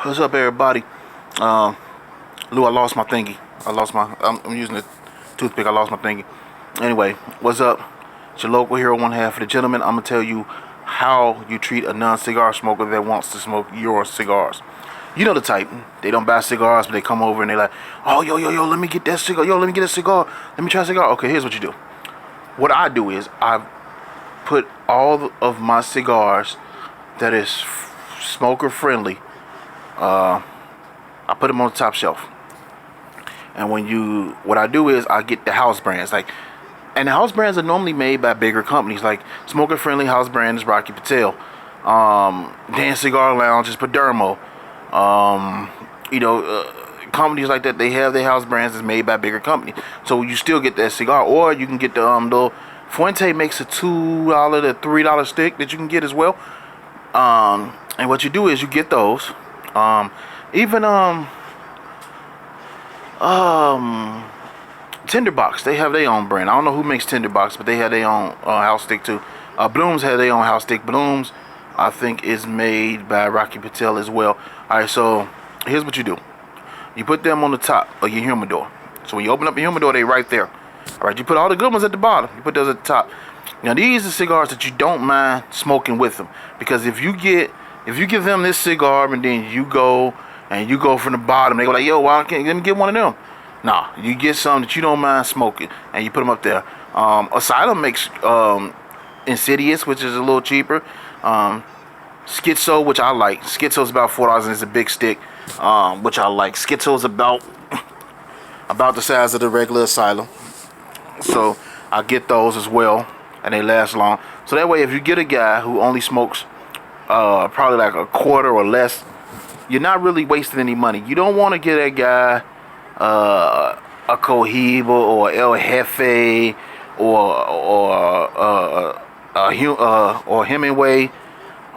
What's up, everybody? Um, Lou, I lost my thingy. I'm using a toothpick. I lost my thingy. Anyway, what's up? It's your local hero, one half of the gentleman. I'm gonna tell you how you treat a non-cigar smoker that wants to smoke your cigars. You know the type. They don't buy cigars, but they come over and they're like, "Oh, yo, let me get that cigar. Yo, let me get a cigar. Let me try a cigar." Okay, here's what you do. What I do is I put all of my cigars that is smoker friendly. I put them on the top shelf. And what I do is I get the house brands, and the house brands are normally made by bigger companies, like Smoker Friendly house brand is Rocky Patel. Dan Cigar Lounge is Padermo. Companies like that, they have their house brands that's made by bigger companies. So you still get that cigar, or you can get the little Fuente makes a $2 to $3 stick that you can get as well. And what you do is you get those. Tinderbox, they have their own brand. I don't know who makes Tinderbox, but they have their own house stick too. Blooms have their own house stick. Blooms, I think, is made by Rocky Patel as well. Alright, so here's what you do. You put them on the top of your humidor. So when you open up your humidor, they right there. Alright, you put all the good ones at the bottom. You put those at the top. Now these are cigars that you don't mind smoking with them. Because if you give them this cigar and then you go from the bottom, they go like, "Yo, why can't let me get one of them?" Nah, you get some that you don't mind smoking, and you put them up there. Asylum makes Insidious, which is a little cheaper. Schizo, which I like. Schizo's about $4 and it's a big stick, which I like. Schizo's about the size of the regular Asylum, so I get those as well, and they last long. So that way, if you get a guy who only smokes probably like a quarter or less, you're not really wasting any money. You don't want to get that guy a Cohiba or El Jefe or Hemingway,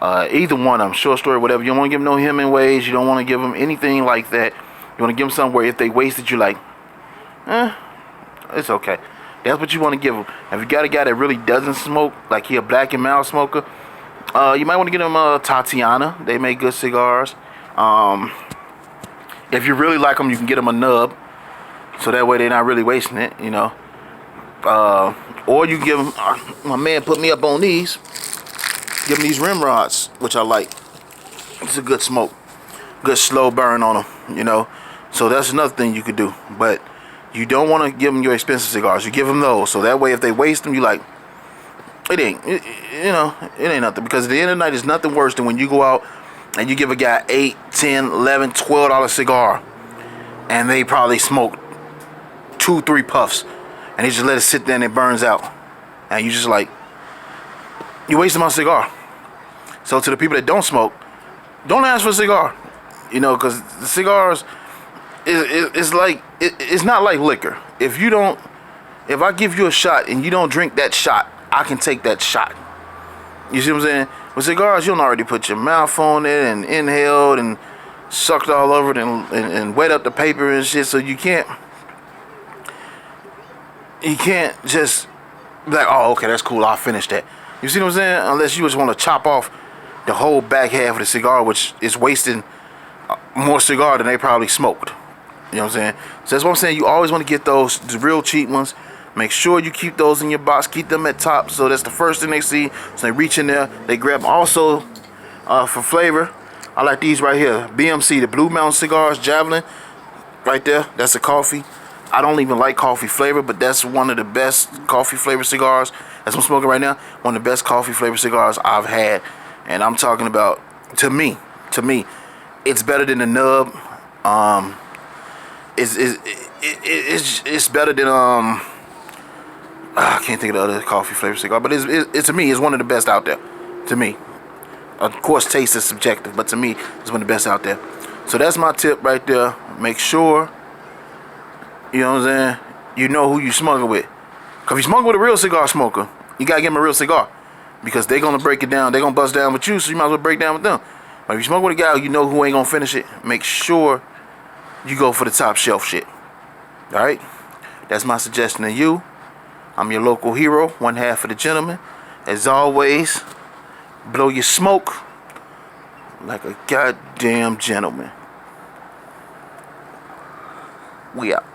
either one of them, short story, whatever. You don't want to give them no Hemingways. You don't want to give them anything like that. You want to give them something where if they wasted, you like, it's okay. That's what you want to give them. If you got a guy that really doesn't smoke, like he a black and mild smoker, you might want to get them Tatiana. They make good cigars. If you really like them, you can get them a nub, so that way they're not really wasting it, you know. Or you give them, my man put me up on these. Give them these rim rods, which I like. It's a good smoke, good slow burn on them, you know. So that's another thing you could do. But you don't want to give them your expensive cigars. You give them those, so that way if they waste them, you like, it ain't nothing. Because at the end of the night, it's nothing worse than when you go out and you give a guy $8, $10, $11, $12 cigar, and they probably smoked 2-3 puffs, and they just let it sit there and it burns out, and you just like, you wasted my cigar. So to the people that don't smoke, don't ask for a cigar, you know, because the cigars it's not like liquor. If I give you a shot and you don't drink that shot, I can take that shot. You see what I'm saying? With cigars, you'll already put your mouth on it and inhaled and sucked all over it and wet up the paper and shit. So you can't just be like, "Oh, okay, that's cool, I'll finish that." You see what I'm saying? Unless you just want to chop off the whole back half of the cigar, which is wasting more cigar than they probably smoked. You know what I'm saying? So that's what I'm saying. You always want to get those, the real cheap ones. Make sure you keep those in your box. Keep them at top, so that's the first thing they see. So they reach in there, they grab them. Also, for flavor, I like these right here. BMC, the Blue Mountain Cigars, Javelin, right there. That's a coffee. I don't even like coffee flavor, but that's one of the best coffee flavor cigars. That's what I'm smoking right now. One of the best coffee flavor cigars I've had. And I'm talking about, to me, it's better than the nub. It's better than I can't think of the other coffee flavor cigar, but it's to me, it's one of the best out there. To me, of course, taste is subjective, but to me, it's one of the best out there. So that's my tip right there. Make sure, you know what I'm saying, you know who you smoking with. Cause if you smoking with a real cigar smoker, you gotta give them a real cigar, because they're gonna break it down. They're gonna bust down with you, so you might as well break down with them. But if you smoke with a guy you know who ain't gonna finish it, make sure you go for the top shelf shit. All right, that's my suggestion to you. I'm your local hero, one half of the gentleman. As always, blow your smoke, like a goddamn gentleman. We out.